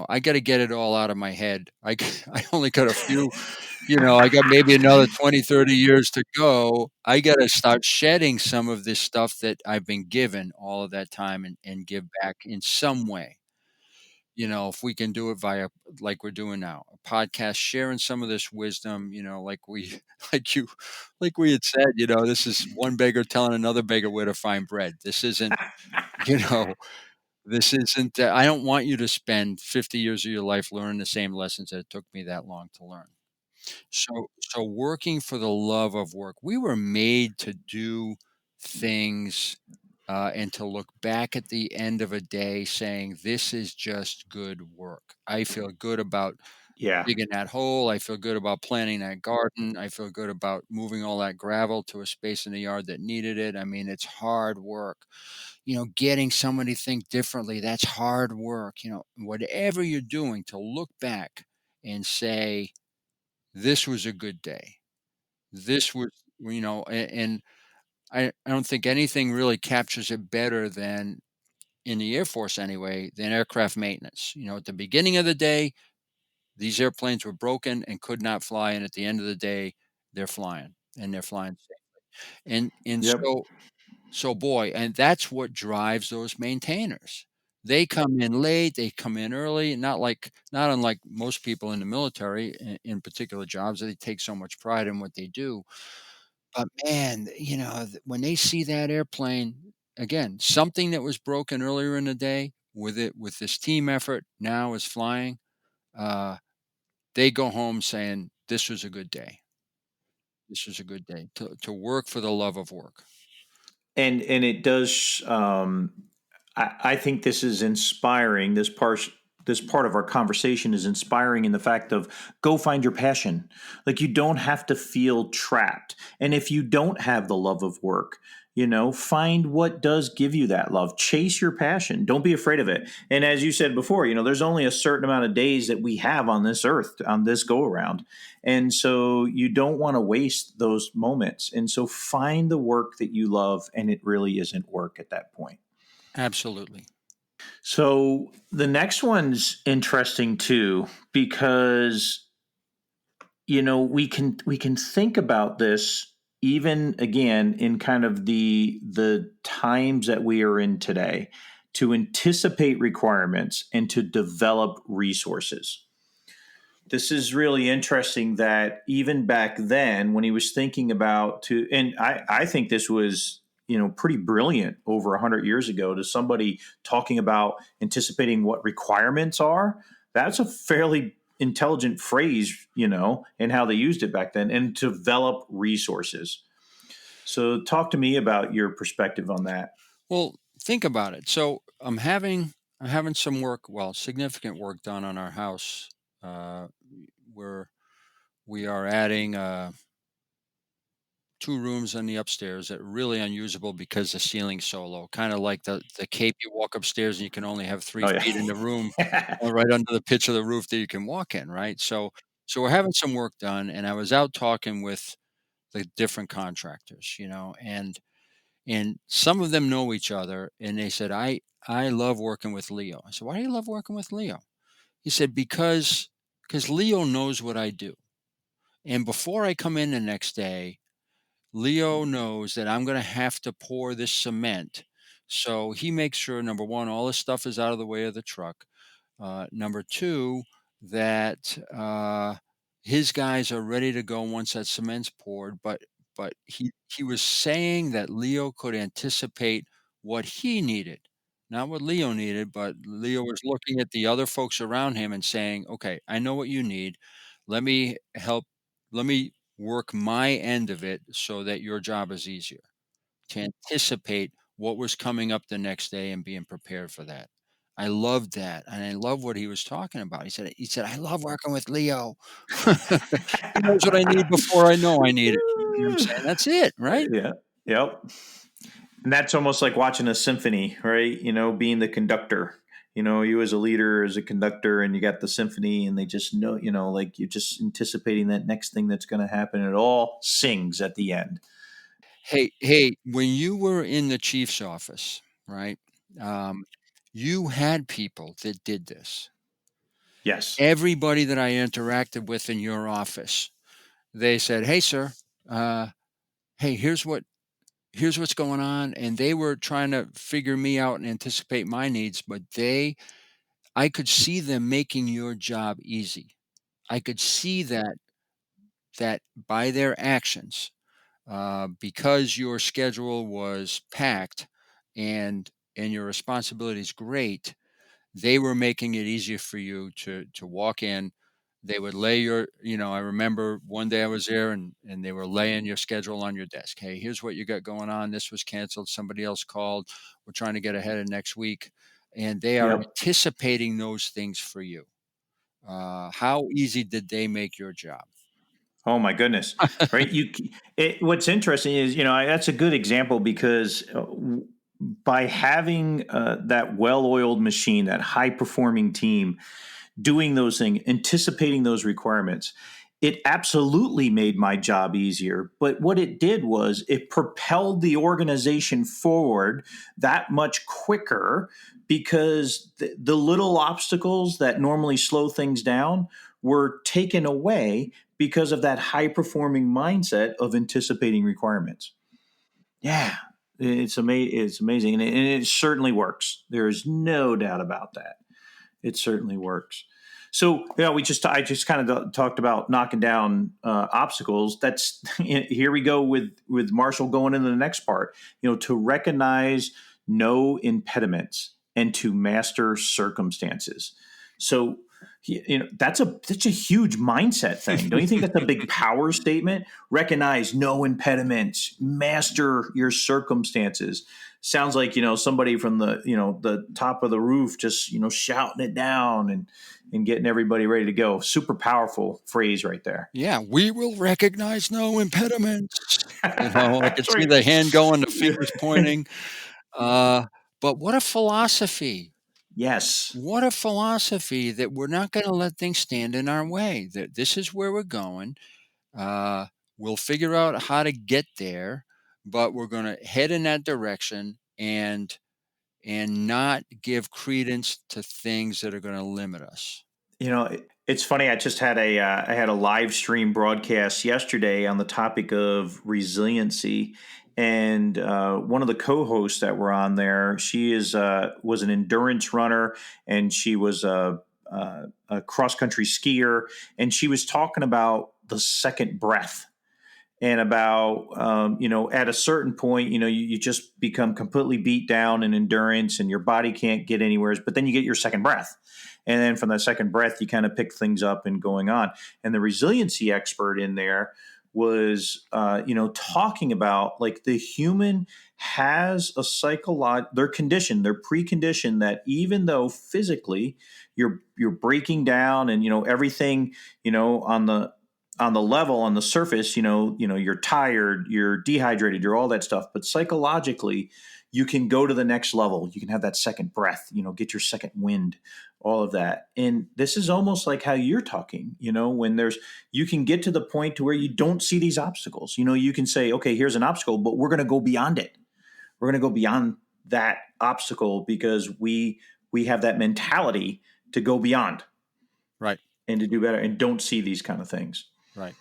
C: I got to get it all out of my head. I only got a few, I got maybe another 20, 30 years to go. I got to start shedding some of this stuff that I've been given all of that time, and give back in some way. If we can do it via, like we're doing now, a podcast, sharing some of this wisdom, like we, like we had said, this is one beggar telling another beggar where to find bread. This isn't, you know, I don't want you to spend 50 years of your life learning the same lessons that it took me that long to learn. So working for the love of work, we were made to do things, and to look back at the end of a day saying, this is just good work. I feel good about
B: Yeah.
C: digging that hole. I feel good about planting that garden. I feel good about moving all that gravel to a space in the yard that needed it. I mean, it's hard work. Getting somebody to think differently, that's hard work. Whatever you're doing, to look back and say, this was a good day. This was, and I don't think anything really captures it better than, in the Air Force anyway, than aircraft maintenance. At the beginning of the day, these airplanes were broken and could not fly, and at the end of the day, they're flying, and they're flying safe. And
B: Yep.
C: so boy, and that's what drives those maintainers. They come in late, they come in early, not unlike most people in the military, in particular jobs. They take so much pride in what they do. But man, when they see that airplane, again, something that was broken earlier in the day, with this team effort now is flying, uh, they go home saying, this was a good day. This was a good day to work for the love of work.
B: And it does. I think this is inspiring. This part of our conversation is inspiring in the fact of, go find your passion. Like, you don't have to feel trapped. And if you don't have the love of work, Find what does give you that love. Chase your passion. Don't be afraid of it. And as you said before, there's only a certain amount of days that we have on this earth, on this go around. And so you don't want to waste those moments. And so find the work that you love, and it really isn't work at that point.
C: Absolutely.
B: So the next one's interesting too, because we can think about this even again in kind of the times that we are in today, to anticipate requirements and to develop resources. This is really interesting that even back then, when he was thinking about and I think this was pretty brilliant over 100 years ago, to somebody talking about anticipating what requirements are. That's a fairly intelligent phrase, and how they used it back then, and develop resources. So talk to me about your perspective on that.
C: Well, think about it. So I'm having some work, significant work done on our house. Where we are adding 2 rooms on the upstairs that are really unusable because the ceiling's so low. Kind of like the Cape, you walk upstairs and you can only have 3
B: Oh
C: feet in the room,
B: yeah.
C: right under the pitch of the roof that you can walk in, right? So we're having some work done, and I was out talking with the different contractors, and some of them know each other, and they said, I love working with Leo. I said, why do you love working with Leo? He said, because Leo knows what I do. And before I come in the next day, Leo knows that I'm going to have to pour this cement. So he makes sure, number one, all this stuff is out of the way of the truck. Number two, that his guys are ready to go once that cement's poured. But he was saying that Leo could anticipate what he needed, not what Leo needed, but Leo was looking at the other folks around him and saying, okay, I know what you need. Let me help. Let me work my end of it so that your job is easier, to anticipate what was coming up the next day and being prepared for that. I loved that, and I love what he was talking about. He said, "I love working with Leo. He knows what I need before I know I need it." You know what I'm saying? That's it, right?
B: Yeah. Yep. And that's almost like watching a symphony, right? Being the conductor. You as a leader, as a conductor, and you got the symphony, and they just know, like you're just anticipating that next thing that's going to happen. It all sings at the end.
C: Hey, when you were in the chief's office, right? Um, you had people that did this.
B: Yes.
C: Everybody that I interacted with in your office, they said, "Hey, sir, hey, here's what's going on," and they were trying to figure me out and anticipate my needs, but I could see them making your job easy. I could see that by their actions, because your schedule was packed and your responsibilities great, they were making it easier for you to walk in. They would lay I remember one day I was there, and they were laying your schedule on your desk. Hey, here's what you got going on. This was canceled. Somebody else called. We're trying to get ahead of next week. And they are
B: Yep.
C: anticipating those things for you. How easy did they make your job?
B: Oh my goodness. Right. What's interesting is, that's a good example, because by having that well-oiled machine, that high-performing team, doing those things, anticipating those requirements, it absolutely made my job easier. But what it did was it propelled the organization forward that much quicker, because the little obstacles that normally slow things down were taken away because of that high performing mindset of anticipating requirements. Yeah, it's amazing. And it certainly works. There is no doubt about that. It certainly works. So, I just kind of talked about knocking down obstacles. That's here we go with Marshall going into the next part. To recognize no impediments and to master circumstances. So, That's a huge mindset thing. Don't you think that's a big power statement? Recognize no impediments, master your circumstances. Sounds like, somebody from the top of the roof just, shouting it down and getting everybody ready to go. Super powerful phrase right there.
C: Yeah, we will recognize no impediments. I could
B: That's
C: see
B: right.
C: the hand going, the fingers pointing. But what a philosophy.
B: Yes.
C: What a philosophy that we're not going to let things stand in our way, that this is where we're going. Uh, we'll figure out how to get there, but we're going to head in that direction and not give credence to things that are going to limit us.
B: It's funny. I had a live stream broadcast yesterday on the topic of resiliency, and one of the co-hosts that were on there, she was an endurance runner, and she was a cross country skier, and she was talking about the second breath. And about at a certain point, you just become completely beat down in endurance, and your body can't get anywhere. But then you get your second breath, and then from that second breath, you kind of pick things up and going on. And the resiliency expert in there was, talking about like the human has a they're conditioned, they're preconditioned that even though physically you're breaking down and everything on the level, on the surface, you're tired, you're dehydrated, you're all that stuff. But psychologically, you can go to the next level. You can have that second breath, get your second wind, all of that. And this is almost like how you're talking, when you can get to the point to where you don't see these obstacles. You can say, okay, here's an obstacle, but we're going to go beyond it. We're going to go beyond that obstacle because we have that mentality to go beyond.
C: Right.
B: And to do better and don't see these kind of things.
C: Right.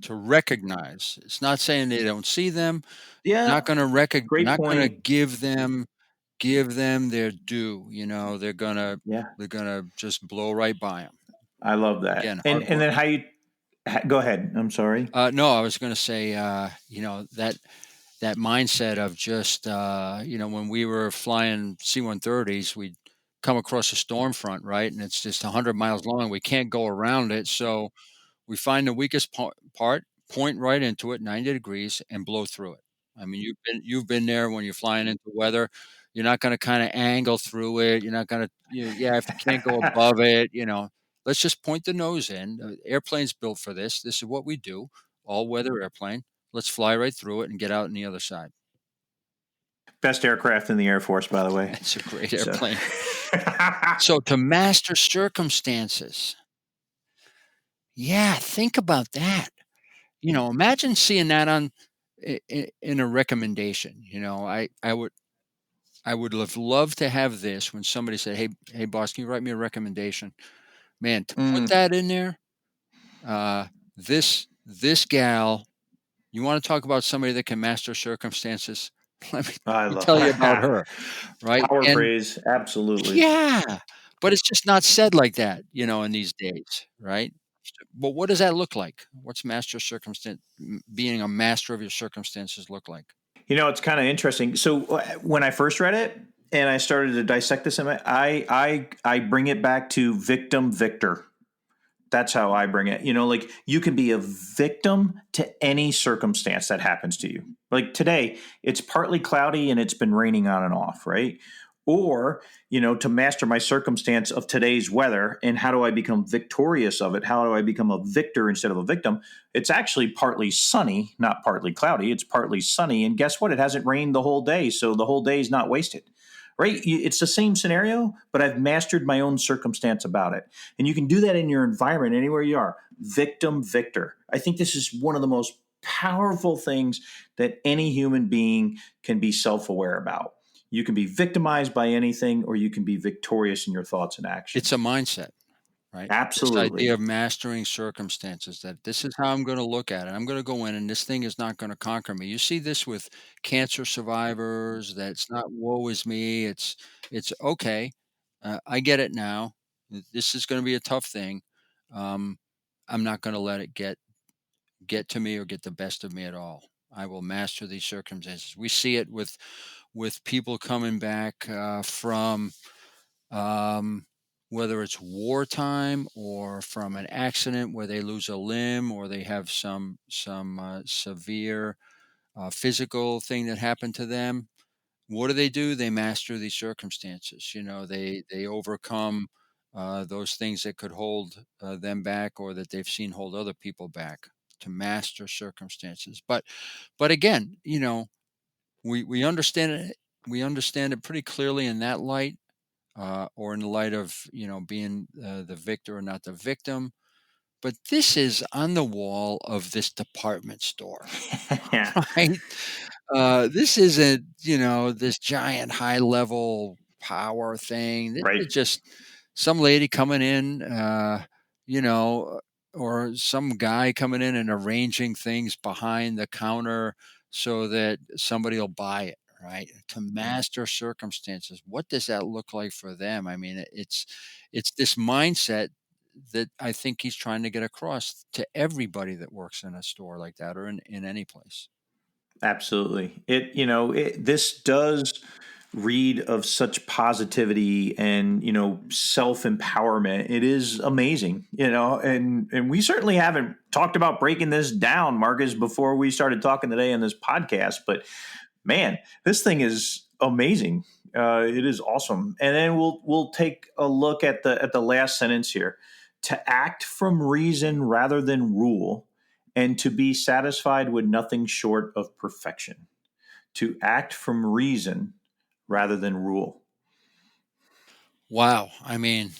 C: To recognize. It's not saying they don't see them.
B: Yeah.
C: Not going to
B: Great point.
C: give them their due. They're going to just blow right by them.
B: I love that.
C: Again,
B: and then how you go ahead. I'm sorry.
C: No, I was going to say, that mindset of just, when we were flying C-130s, we'd come across a storm front, right? And it's just 100 miles long. We can't go around it. So we find the weakest part, point right into it, 90 degrees, and blow through it. I mean, you've been there when you're flying into weather. You're not going to kind of angle through it. You're not going to, if you can't go above it, let's just point the nose in. The airplane's built for this. This is what we do, all weather airplane. Let's fly right through it and get out on the other side.
B: Best aircraft in the Air Force, by the way.
C: It's a great airplane. So to master circumstances. Yeah, think about that. Imagine seeing that in a recommendation. I would have loved to have this when somebody said, "Hey, boss, can you write me a recommendation?" Man, to put that in there, this gal, you want to talk about somebody that can master circumstances? Let me tell you about her, right?
B: Power phrase, absolutely.
C: Yeah, but it's just not said like that, in these days, right? But what does that look like? What's being a master of your circumstances look like?
B: It's kind of interesting. So when I first read it and I started to dissect this, I bring it back to victim victor. That's how I bring it. Like you can be a victim to any circumstance that happens to you. Like today, it's partly cloudy and it's been raining on and off, right? Or, to master my circumstance of today's weather and how do I become victorious of it? How do I become a victor instead of a victim? It's actually partly sunny, not partly cloudy. It's partly sunny. And guess what? It hasn't rained the whole day. So the whole day is not wasted. Right? It's the same scenario, but I've mastered my own circumstance about it. And you can do that in your environment, anywhere you are. Victim, victor. I think this is one of the most powerful things that any human being can be self-aware about. You can be victimized by anything, or you can be victorious in your thoughts and actions.
C: It's a mindset, right?
B: Absolutely.
C: This idea of mastering circumstances, that this is how I'm going to look at it. I'm going to go in and this thing is not going to conquer me. You see this with cancer survivors, that's not woe is me. It's okay. I get it now. This is going to be a tough thing. I'm not going to let it get to me or get the best of me at all. I will master these circumstances. We see it with people coming back from whether it's wartime or from an accident where they lose a limb or they have some severe physical thing that happened to them. What do? They master these circumstances. They overcome those things that could hold them back or that they've seen hold other people back, to master circumstances. But again, we understand it. We understand it pretty clearly in that light, or in the light of being the victor or not the victim. But this is on the wall of this department store,
B: Yeah.
C: right? This isn't, this giant high level power thing. This
B: Right.
C: is just some lady coming in, you know, or some guy coming in and arranging things behind the counter so that somebody will buy it, right? To master circumstances. What does that look like for them? I mean, it's this mindset that I think he's trying to get across to everybody that works in a store like that, or in any place.
B: Absolutely. This does read of such positivity and, self-empowerment. It is amazing, and we certainly haven't talked about breaking this down, Marcus, before we started talking today on this podcast, but man, this thing is amazing. It is awesome. And then we'll take a look at the last sentence here. To act from reason rather than rule, and to be satisfied with nothing short of perfection. To act from reason rather than rule.
C: Wow. I mean,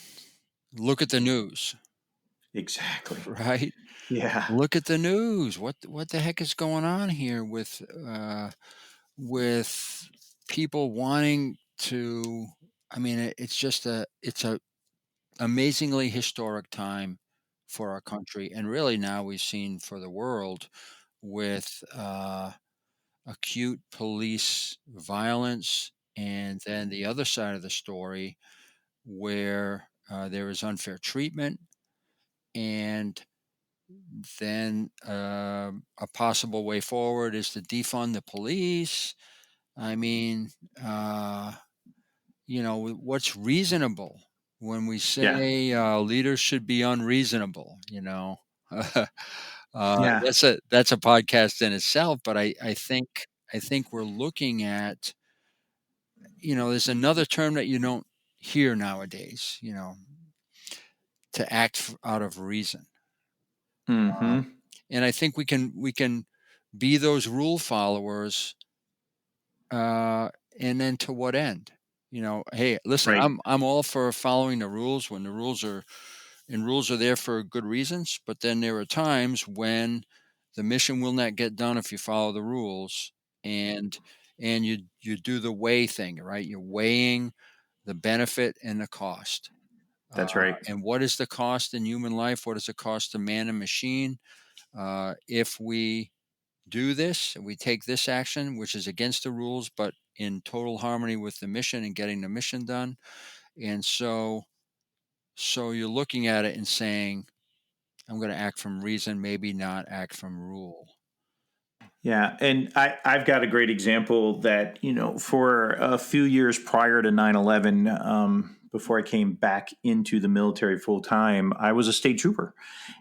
C: look at the news,
B: Exactly.
C: right?
B: Yeah.
C: Look at the news. What the heck is going on here with people wanting to? I mean, it's a amazingly historic time for our country, and really now we've seen for the world with acute police violence, and then the other side of the story where there is unfair treatment, and then a possible way forward is to defund the police. I mean, uh, what's reasonable when we
B: Yeah.
C: say leaders should be unreasonable?
B: Yeah.
C: That's a podcast in itself. But I think we're looking at, there's another term that you don't hear nowadays. To act out of reason.
B: Mm-hmm.
C: And I think we can be those rule followers, and then to what end? Hey, listen,
B: Right.
C: I'm all for following the rules when the rules are there for good reasons, but then there are times when the mission will not get done if you follow the rules, and you do the weigh thing, right? You're weighing the benefit and the cost.
B: That's right.
C: And what is the cost in human life? What is the cost to man and machine? If we do this and we take this action, which is against the rules, but in total harmony with the mission and getting the mission done. And so you're looking at it and saying, I'm going to act from reason, maybe not act from rule.
B: Yeah. And I've got a great example that, for a few years prior to 9/11, before I came back into the military full time, I was a state trooper.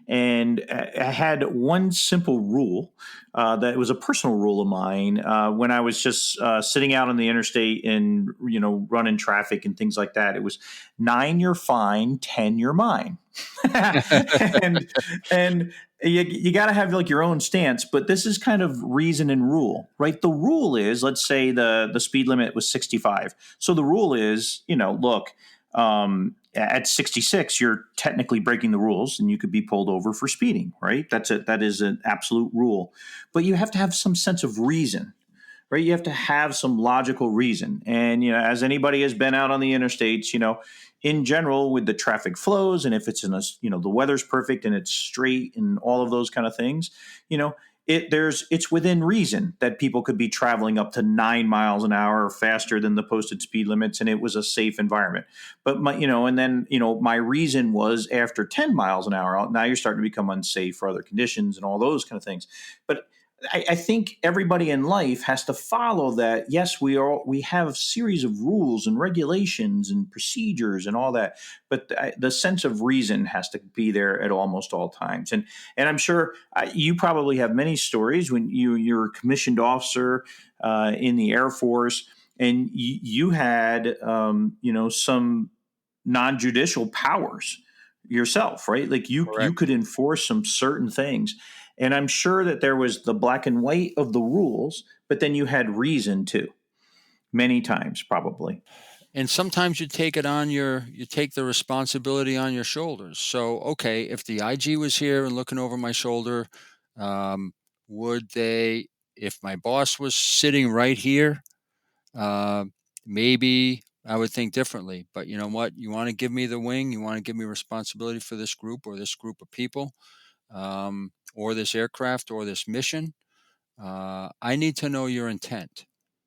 B: And I had one simple rule that was a personal rule of mine when I was just sitting out on the interstate and, running traffic and things like that. It was 9, you're fine, 10, you're mine. and you got to have like your own stance, but this is kind of reason and rule, right? The rule is, let's say the speed limit was 65. So the rule is, look, at 66, you're technically breaking the rules and you could be pulled over for speeding, right? That is an absolute rule, but you have to have some sense of reason, right? You have to have some logical reason. And, as anybody has been out on the interstates, in general with the traffic flows, and if it's the weather's perfect and it's straight and all of those kind of things, it's within reason that people could be traveling up to 9 miles an hour faster than the posted speed limits, and it was a safe environment. But my reason was after 10 miles an hour, now you're starting to become unsafe for other conditions and all those kind of things. But I think everybody in life has to follow that. Yes, we have a series of rules and regulations and procedures and all that, but the sense of reason has to be there at almost all times. And I'm sure you probably have many stories when you're a commissioned officer in the Air Force, and you had some non-judicial powers yourself, right? Like you
C: Correct.
B: could enforce some certain things. And I'm sure that there was the black and white of the rules, but then you had reason too, many times probably.
C: And sometimes you take the responsibility on your shoulders. So, okay, if the IG was here and looking over my shoulder, um, would they, if my boss was sitting right here, uh, maybe I would think differently. But you know what? You want to give me the wing, you want to give me responsibility for this group or this group of people, or this aircraft or this mission. I need to know your intent.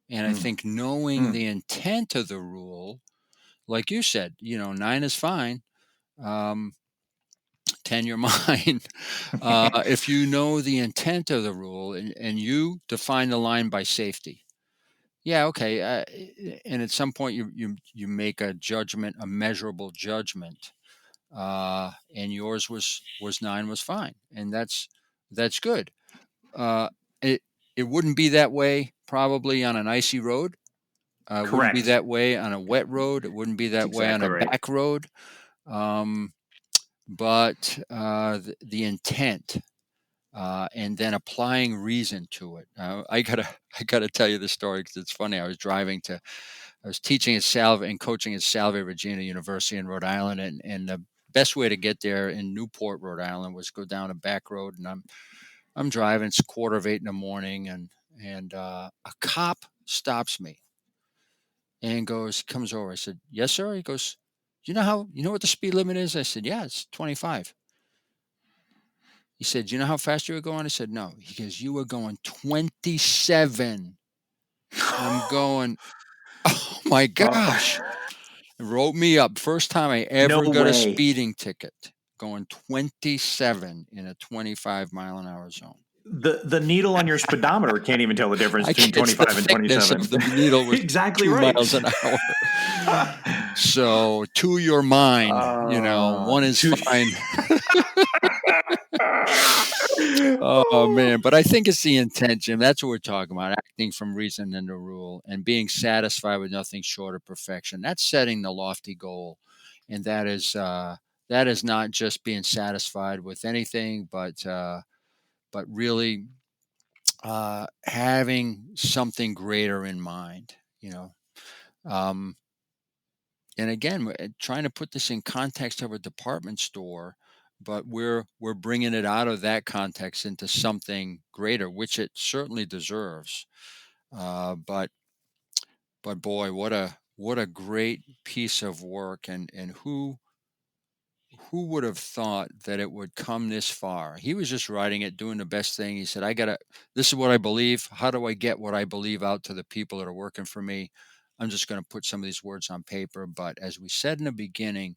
C: And I
B: Mm,
C: think knowing
B: mm.
C: the intent of the rule, like you said, 9 is fine. Um, 10 your mind. If you know the intent of the rule and you define the line by safety, yeah, okay. And at some point you make a judgment, a measurable judgment, and yours was 9 was fine, and that's good. Uh, it it wouldn't be that way probably on an icy road. It wouldn't be
B: Correct.
C: that way on a wet road. It wouldn't be
B: That's
C: that way on
B: exactly
C: a
B: right.
C: back road. Um, but the intent, and then applying reason to it. I gotta tell you the story because it's funny. I was teaching at Salve and coaching at Salve Regina University in Rhode Island, and the best way to get there in Newport, Rhode Island, was go down a back road, and I'm driving. It's 7:45 in the morning, and a cop stops me and comes over. I said, "Yes, sir." He goes, you know what the speed limit is?" I said, "Yeah, it's 25." He said, "Do you know how fast you were going?" I said, "No." He goes, "You were going 27." I'm going, "Oh my
B: Uh,
C: gosh." Wrote me up. First time I
B: no
C: ever got a
B: way.
C: speeding ticket, going 27 in a 25-mile-an-hour zone.
B: The needle on your speedometer can't even tell the difference between
C: It's the
B: 25 and
C: thickness of
B: 27.
C: the needle was
B: Exactly
C: 2
B: right.
C: miles an hour. So, to your mind, 1 is
B: To
C: fine. Oh, man, but I think it's the intent, Jim. That's what we're talking about, acting from reason and the rule and being satisfied with nothing short of perfection. That's setting the lofty goal, and that is not just being satisfied with anything, but really, having something greater in mind, you know? Um, and again, trying to put this in context of a department store, but we're bringing it out of that context into something greater, which it certainly deserves. But boy, what a great piece of work, and who would have thought that it would come this far? He was just writing it, doing the best thing. He said, this is what I believe. How do I get what I believe out to the people that are working for me? I'm just going to put some of these words on paper. But as we said in the beginning,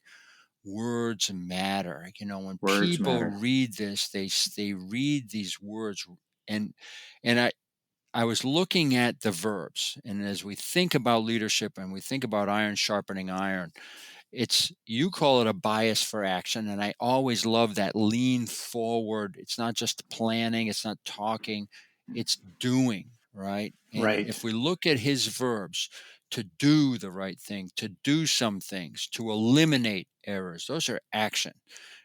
C: words matter. When
B: Words
C: people
B: matter.
C: read this, they read these words, and and I was looking at the verbs, and as we think about leadership and we think about iron sharpening iron, you call it a bias for action, and I always love that lean forward. It's not just planning, it's not talking, it's doing, right? And
B: Right.
C: if we look at his verbs, to do the right thing, to do some things, to eliminate errors, those are action.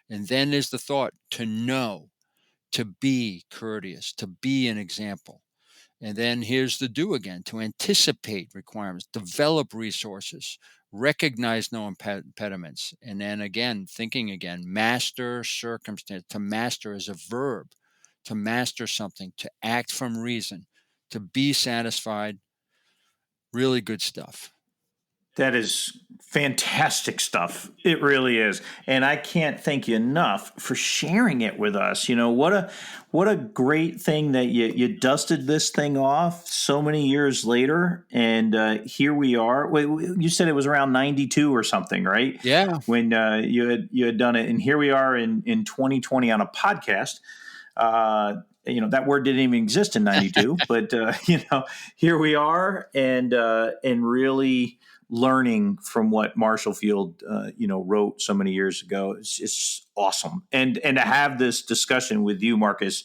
C: And then there's the thought, to know, to be courteous, to be an example. And then here's the do again, to anticipate requirements, develop resources, recognize no impediments. And then again, thinking again, master circumstance. To master is a verb, to master something, to act from reason, to be satisfied. Really good stuff.
B: That is fantastic stuff. It really is. And I can't thank you enough for sharing it with us. What a great thing that you dusted this thing off so many years later, and here we are. Wait, you said it was around 92 or something, right?
C: Yeah.
B: When you had done it, and here we are in 2020 on a podcast. That word didn't even exist in 92, but, here we are and really learning from what Marshall Field, wrote so many years ago. It's awesome. And to have this discussion with you, Marcus,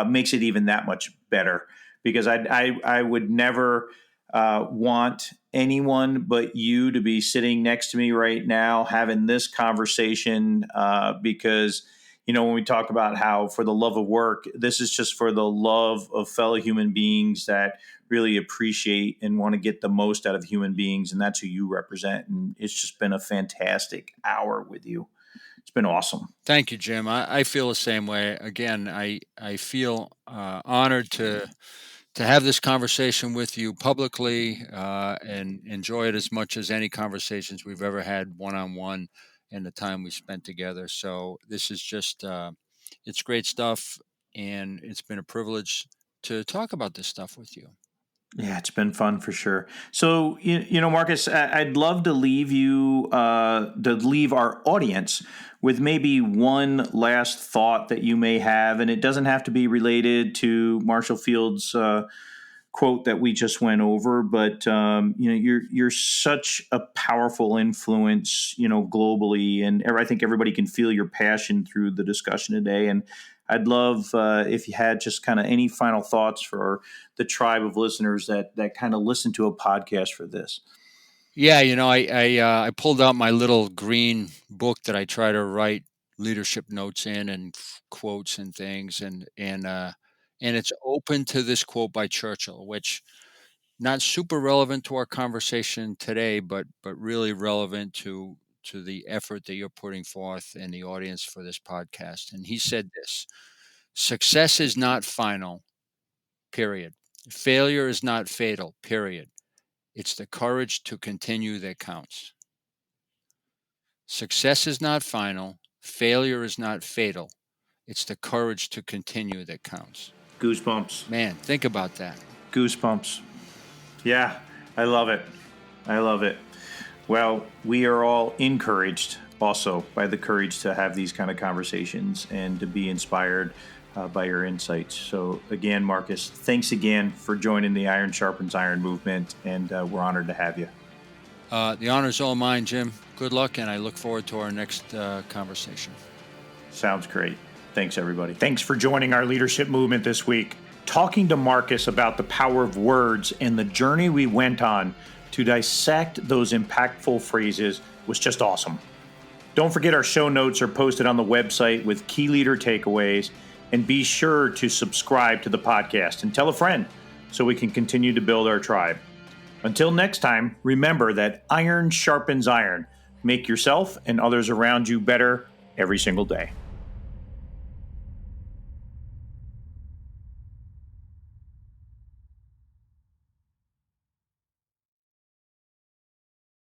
B: makes it even that much better, because I would never want anyone but you to be sitting next to me right now having this conversation, because when we talk about how for the love of work, this is just for the love of fellow human beings that really appreciate and want to get the most out of human beings. And that's who you represent. And it's just been a fantastic hour with you. It's been awesome.
C: Thank you, Jim. I feel the same way. Again, I feel honored to have this conversation with you publicly and enjoy it as much as any conversations we've ever had one-on-one and the time we spent together. So this is just, it's great stuff. And it's been a privilege to talk about this stuff with you.
B: Yeah, it's been fun for sure. So, Marcus, I'd love to leave our audience with maybe one last thought that you may have, and it doesn't have to be related to Marshall Field's quote that we just went over, but you're such a powerful influence, globally, and I think everybody can feel your passion through the discussion today. And I'd love if you had just kind of any final thoughts for the tribe of listeners that kind of listen to a podcast for this.
C: Yeah, I pulled out my little green book that I try to write leadership notes in and quotes and things, and it's open to this quote by Churchill, which not super relevant to our conversation today, but really relevant to the effort that you're putting forth in the audience for this podcast. And he said this: success is not final, period. Failure is not fatal, period. It's the courage to continue that counts. Success is not final. Failure is not fatal. It's the courage to continue that counts.
B: Goosebumps.
C: Man, think about that.
B: Goosebumps. Yeah, I love it. I love it. Well, we are all encouraged also by the courage to have these kind of conversations and to be inspired by your insights. So again, Marcus, thanks again for joining the Iron Sharpens Iron movement, and we're honored to have you.
C: The honor's all mine, Jim. Good luck, and I look forward to our next conversation.
B: Sounds great. Thanks, everybody. Thanks for joining our leadership movement this week. Talking to Marcus about the power of words and the journey we went on to dissect those impactful phrases was just awesome. Don't forget our show notes are posted on the website with key leader takeaways, and be sure to subscribe to the podcast and tell a friend so we can continue to build our tribe. Until next time, remember that iron sharpens iron. Make yourself and others around you better every single day.